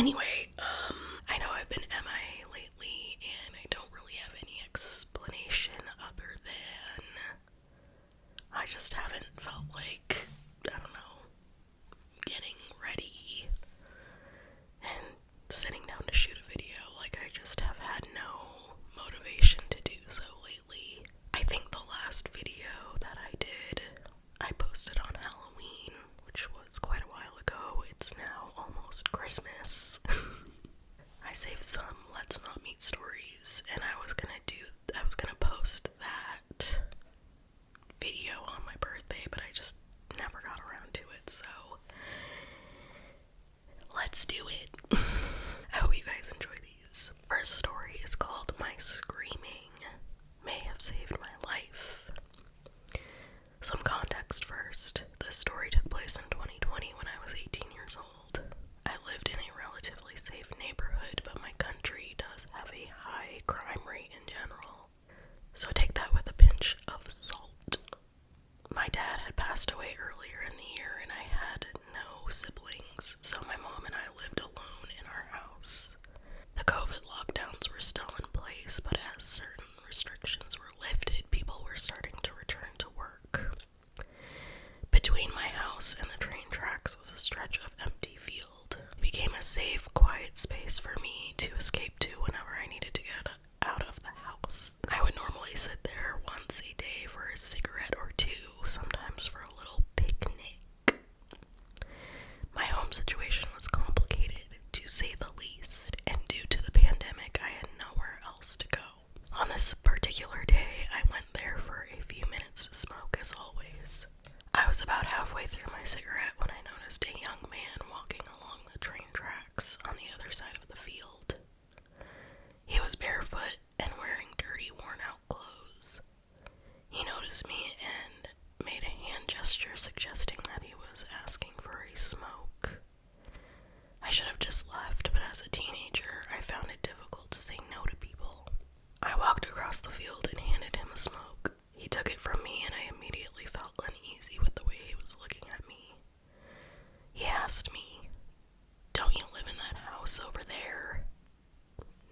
Anyway, I know I've been MIA lately, and I don't really have any explanation other than I just haven't felt like, I don't know, getting ready and sitting down to shoot a video. Like, I just have had no motivation to do so lately. I think the last video that I did, I posted on Halloween, which was quite a while ago. It's now almost Christmas. I saved some Let's Not Meet stories, and I was gonna post that video on my birthday, but I just never got around to it, so let's do it. I hope you guys enjoy these. First story is called My Screaming May Have Saved My Life. Some context first. This story took place in 2020 when I was 18 years old. I lived in a relatively safe neighborhood, but my country does have a high crime rate in general. So take that with a pinch of salt. My dad had passed away earlier in the year, and I had no siblings, so my mom and I lived alone in our house. The COVID lockdowns were still in place, but as certain restrictions were lifted, people were starting to return to work. Between my house and the train tracks was a stretch of empty field. It became a safe, quiet space for me to escape to whenever I needed to get out of the house. I would normally sit there once a day for a cigarette or two, sometimes for a little picnic. My home situation was complicated, to say the least, and due to the pandemic, I had nowhere else to go. On this particular day, I went there for a few minutes to smoke, as always. I was about halfway through my cigarette when I noticed a young man walking along the train tracks on the other side of the field. He was barefoot and wearing dirty, worn-out clothes. He noticed me and made a hand gesture suggesting that he was asking for a smoke. I should have just left, but as a teenager, I found it difficult to say no to people. I walked across the field and handed him a smoke. He took it from me, and I immediately felt uneasy with the way he was looking at me. He asked me, "Don't you live in that house over there?"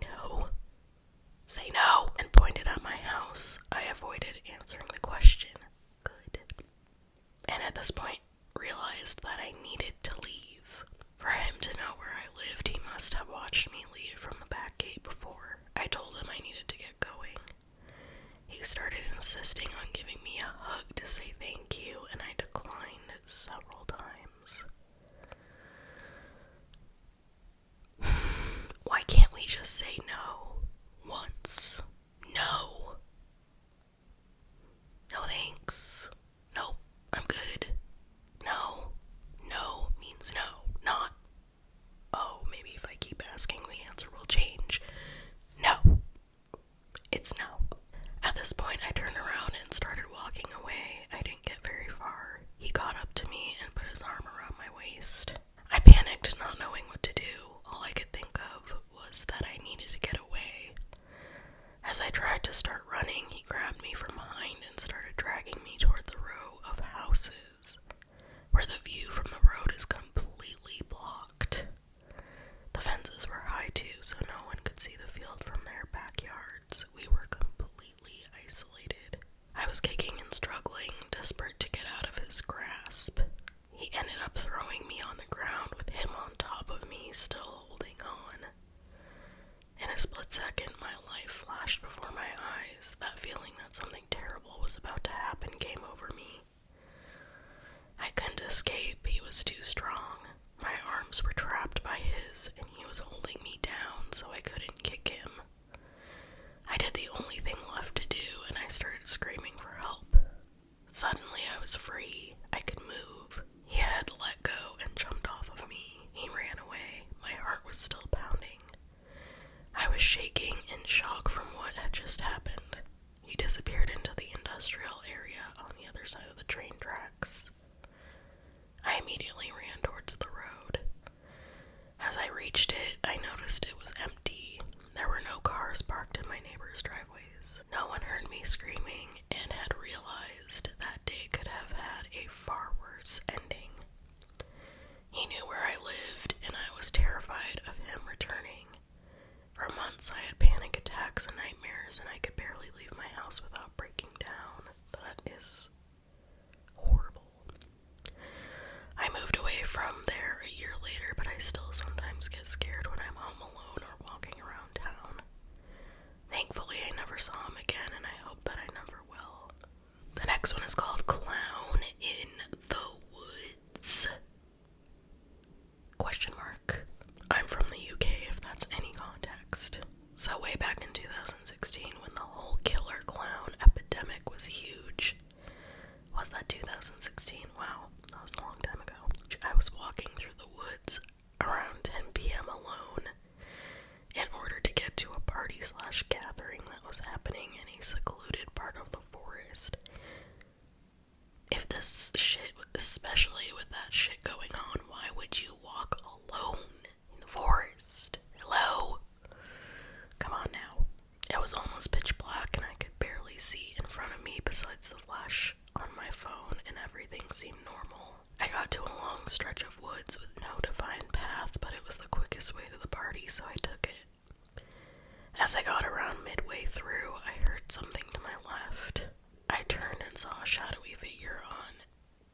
"No." "Say no," and pointed at my house. I avoided answering the question. Good. And at this point, realized that I needed to leave. For him to know where I lived, he must have watched me leave from the back gate before. I told him I needed to get going. He started insisting on giving me a hug to say thank you, and I declined several times. Why can't we just say no once? No. No thanks. Nope, I'm good. No. No means no, not, oh, maybe if I keep asking the answer will change. No. It's no. At this point, I turned around and started walking away. I didn't get very far. He got up to me and put his arm around my waist. I panicked, not knowing what to do. All I could think of was that I needed to get away. As I tried to start running, he grabbed me from behind and started dragging me toward the row of houses, where the view from the road is completely blocked. The fences were high too, so no one could see the field from their backyards. We were completely isolated. I was kicking and struggling, desperate to get out of his grasp. He ended up throwing me on the ground with him on top of me, still holding on. In a split second, my life flashed before my eyes. That feeling that something terrible was about to happen came over me. I couldn't escape. He was too strong. My arms were trapped by his, and he was holding me down so I couldn't kick him. I did the only thing left to do, and I started screaming for help. Suddenly, I was free. I could move. He had let go and jumped off of me. He ran away. My heart was still pounding. I was shaking in shock from what had just happened. He disappeared into the industrial area on the other side of the train tracks. I immediately ran towards the road. As I reached it, I noticed it was empty. There were no cars parked in my neighbor's driveways. No one heard me screaming and had realized that day could have had a far worse ending. He knew where I lived, and I was terrified of next one is called Clown in the Woods. Question mark. I'm from the UK, if that's any context. So way back in 2016, when the whole killer clown epidemic was huge. Was that 2016? Wow, that was a long time ago. I was walking through the woods around 10 p.m. alone in order to get to a party/gathering that was happening in a secluded part of the forest. If this shit, especially with that shit going on, why would you walk alone in the forest? Hello? Come on now. It was almost pitch black and I could barely see in front of me besides the flash on my phone, and everything seemed normal. I got to a long stretch of woods with no defined path, but it was the quickest way to the party, so I took it. As I got around midway through, I heard something to my left. I turned and saw a shadowy figure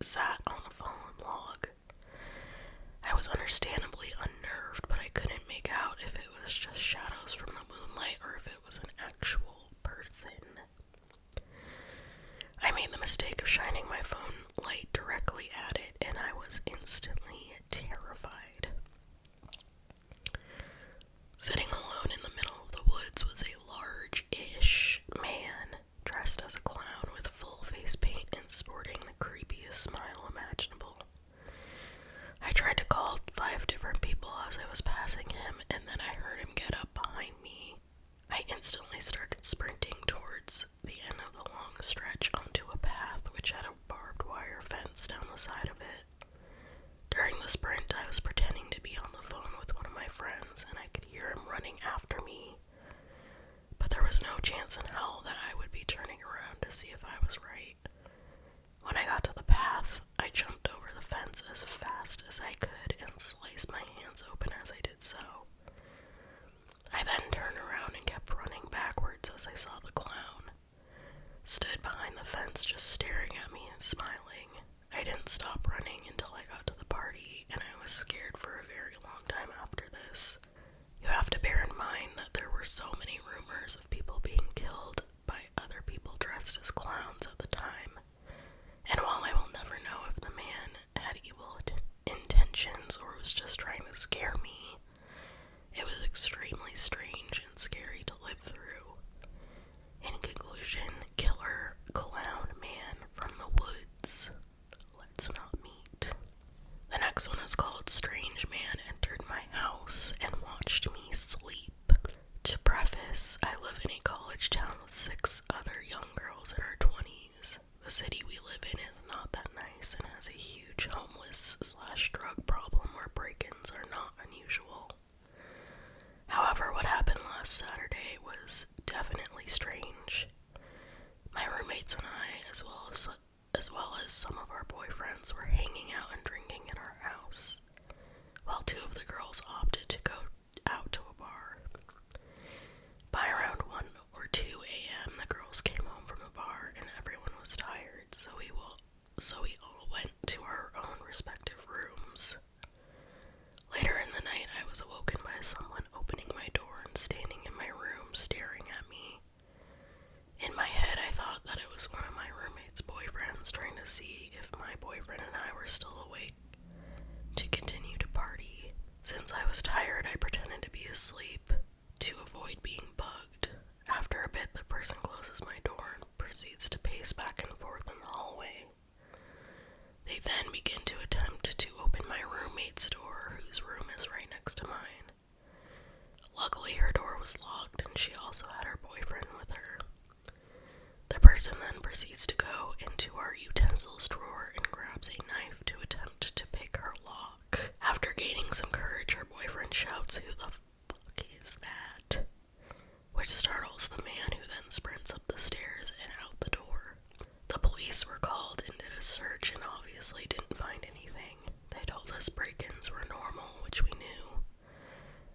sat on a fallen log. I was understandably unnerved, but I couldn't make out if it was just shadows from the moonlight or if it was an actual person. I made the mistake of shining my phone light directly at it, and I was instantly terrified. Sitting alone in the middle of the woods was a large-ish man dressed as a clown with full face paint and sporting the creepiest smile imaginable. I tried to call 5 different people as I was passing him, and then I heard him get up behind me. I instantly started sprinting towards the end of the long stretch onto a path which had a barbed wire fence down the side of it. During the sprint, I was pretending to be on the phone with one of my friends, and I could hear him running after me. But there was no chance in hell that I would be turning around to see if I was right. When I got to the path, I jumped over the fence as fast as I could and sliced my hands open as I did so. I then turned around and kept running backwards as I saw the clown. Stood behind the fence just staring at me and smiling. I didn't stop running until I got to the party, and I was scared for a very long time after this. You have to bear in mind that there were so many rumors of people being killed by other people dressed as clowns at the time. And while I will never know if the man had evil intentions or was just trying to scare me, it was extremely strange and scary to live through. In conclusion, killer clown man from the woods. Let's not meet. The next one is called Strange Man Entered My House and Watched Me Sleep. To preface, I live in a college town with 6 other young girls in our 20s. The city we live in is not that nice and has a huge homeless/drug problem where break-ins are not unusual. However, what happened last Saturday was definitely strange. My roommates and I, as well as some of our boyfriends, were hanging out and drinking in our house, while 2 of the girls opted to go out to a bar. By around 1 or 2 a.m., the girls came home from the bar and everyone was tired, so we all went to our own respective rooms. Later in the night, I was awoken by someone opening my door and standing in my room staring at me. In my head, I thought that it was one of my roommate's boyfriends trying to see if my boyfriend and I were still awake to continue to party. Since I was tired, I pretended to be asleep to avoid being bugged. After a bit, the person closes my door and proceeds to pace back and forth in the hallway. They then begin to attempt to open my roommate's door, whose room is right next to mine. Luckily, her door was locked and she also had her boyfriend with her. The person then proceeds to go into our utensils drawer and grabs a knife to attempt to pick her lock. After gaining some courage, her boyfriend shouts, "Who the fuck is that?" which startles the man, who then sprints up the stairs and out the door. The police were called and did a search and obviously didn't find anything. They told us break-ins were normal, which we knew.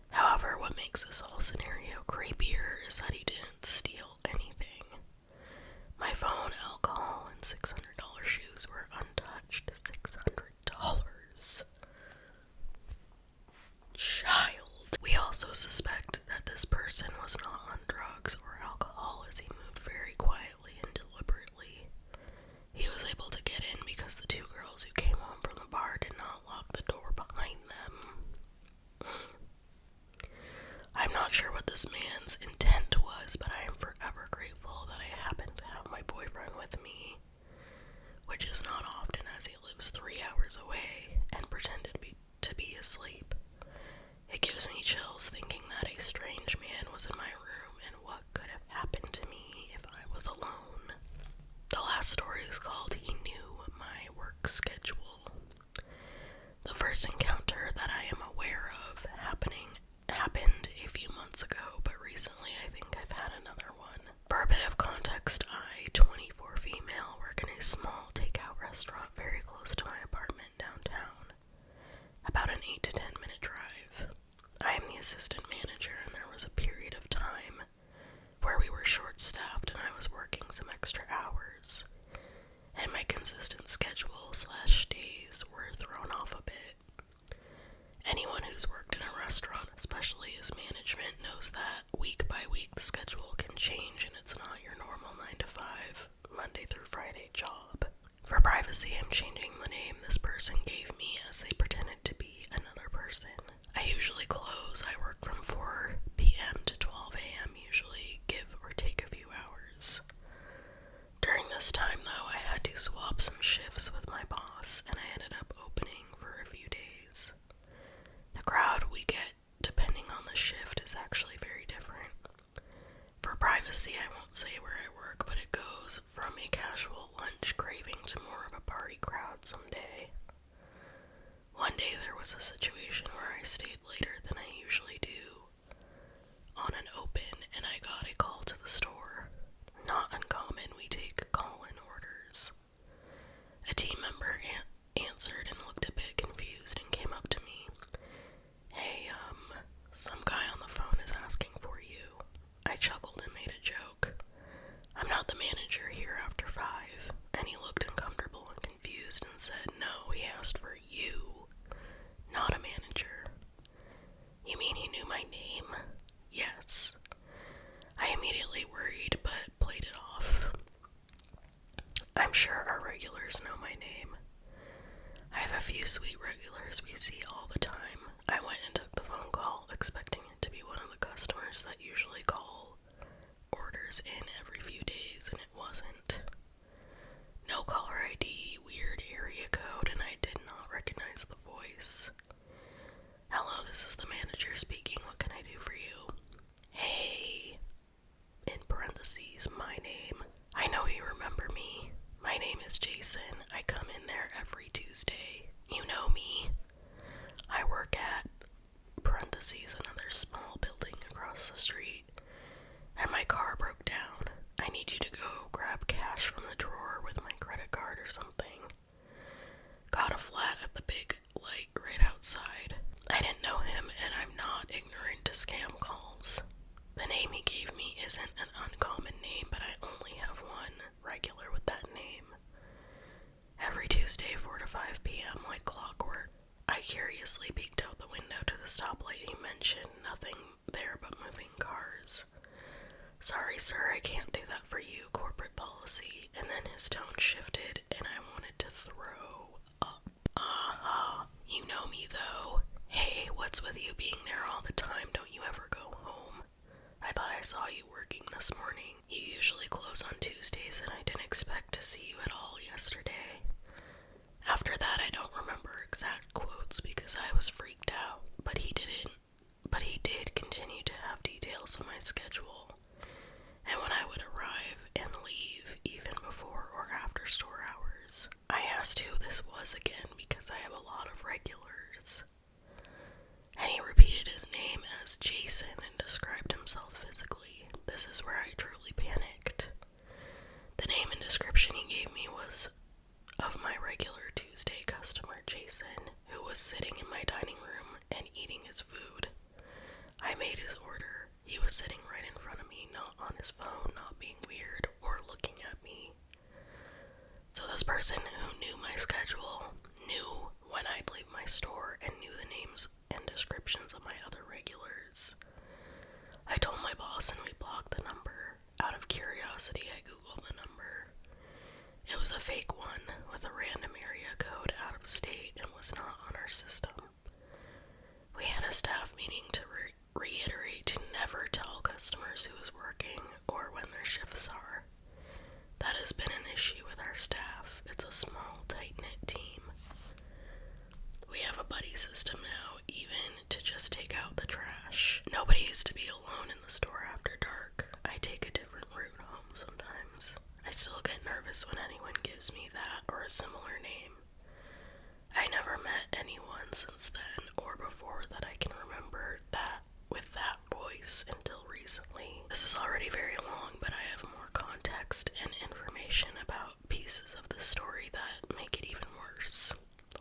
However, what makes this whole scenario creepier is that he didn't steal anything. My phone, alcohol, and $600 shoes were untouched. $600. Child. We also suspect that this person was not on drugs or alcohol, as he moved very quietly and deliberately. privacy, I'm changing the name this person gave me as they pretended to be another person. I usually close. I work from 4 p.m. to 12 a.m., usually give or take a few hours. During this time, though, I had to swap some shifts with my boss, and I ended up opening for a few days. The crowd we get, depending on the shift, is actually very different. For privacy, I won't say where I work, but it goes from a casual lunch craving to more of a party crowd someday. One day there was a situation where I stayed later than I usually do on an open, and I got a call to the store. Not uncommon, we take call-in orders. A team member answered and looked a bit confused and came up to me. Hey, some guy on the phone is asking for you. I chuckled and made a joke. I'm not the manager here after 5. And he looked uncomfortable and confused and said, no, he asked for you, not a manager. You mean he knew my name? Yes. I immediately worried, but played it off. I'm sure our regulars know my name. I have a few sweet regulars we see all the time. I went and took the phone call, expecting it to be one of the customers that usually call orders in every few days, and it wasn't. No caller ID, weird area code, and I did not recognize the voice. Hello, this is the manager speaking. What can I do for you? Hey, in parentheses, my name. I know you remember me. My name is Jason. I come in there every Tuesday. You know me. I work at, parentheses, another small building across the street, and my car broke down. I need you to go grab cash from the drawer with my credit card or something. Got a flat at the big light right outside. I didn't know him, and I'm not ignorant to scam calls. The name he gave me isn't an uncommon name, but I only have one regular with that name. Every Tuesday, 4 to 5 p.m., like clockwork. I curiously peeked out the window to the stoplight he mentioned. Nothing there but moving cars. Sorry, sir, I can't do that for you. Corporate policy. And then his tone shifted, and I wanted to throw up. You know me, though. Hey, what's with you being there all the time? Don't you ever go home? I thought I saw you working this morning. You usually close on Tuesdays, and I didn't expect to see you at all yesterday. After that, I don't remember exact quotes because I was freaked out, but he did continue to have details on my schedule, and when I would arrive and leave, even before or after store hours. I asked who this was again because I have a lot of regulars, and he repeated his name as Jason and described himself physically. This is where I truly panicked. The name and description he gave me was of my regular Tuesday customer, Jason, who was sitting in my dining room and eating his food. I made his order. He was sitting right in front of me, not on his phone, not being weird or looking at me. So this person who knew my schedule, knew when I'd leave my store, and knew the names and descriptions of my other regulars. I told my boss and we blocked the number. Out of curiosity, I googled the number. It was a fake one with a random area code out of state and was not on our system. We had a staff meeting to reiterate to never tell customers who is working or when their shifts are. That has been an issue with our staff. It's a small, tight-knit team. We have a buddy system now, even to just take out the trash. Nobody used to be alone in the store after dark. I take a different route home sometimes. I still get nervous when anyone gives me that or a similar name. I never met anyone since then or before that I can remember that with that voice until recently. This is already very long, but I have more context and information about pieces of the story that make it even worse.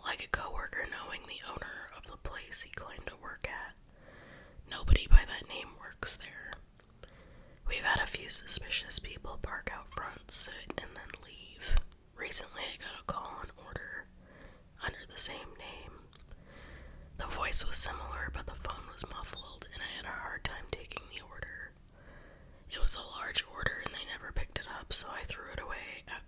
Like a coworker knowing the owner of the place he claimed to work at. Nobody by that name works there. We've had a few suspicious people park out front, sit, and then leave. Recently I got a call on order under the same name. The voice was similar, but the phone was muffled, and I had a hard time taking the order. It was a large order, and they never picked it up, so I threw it away at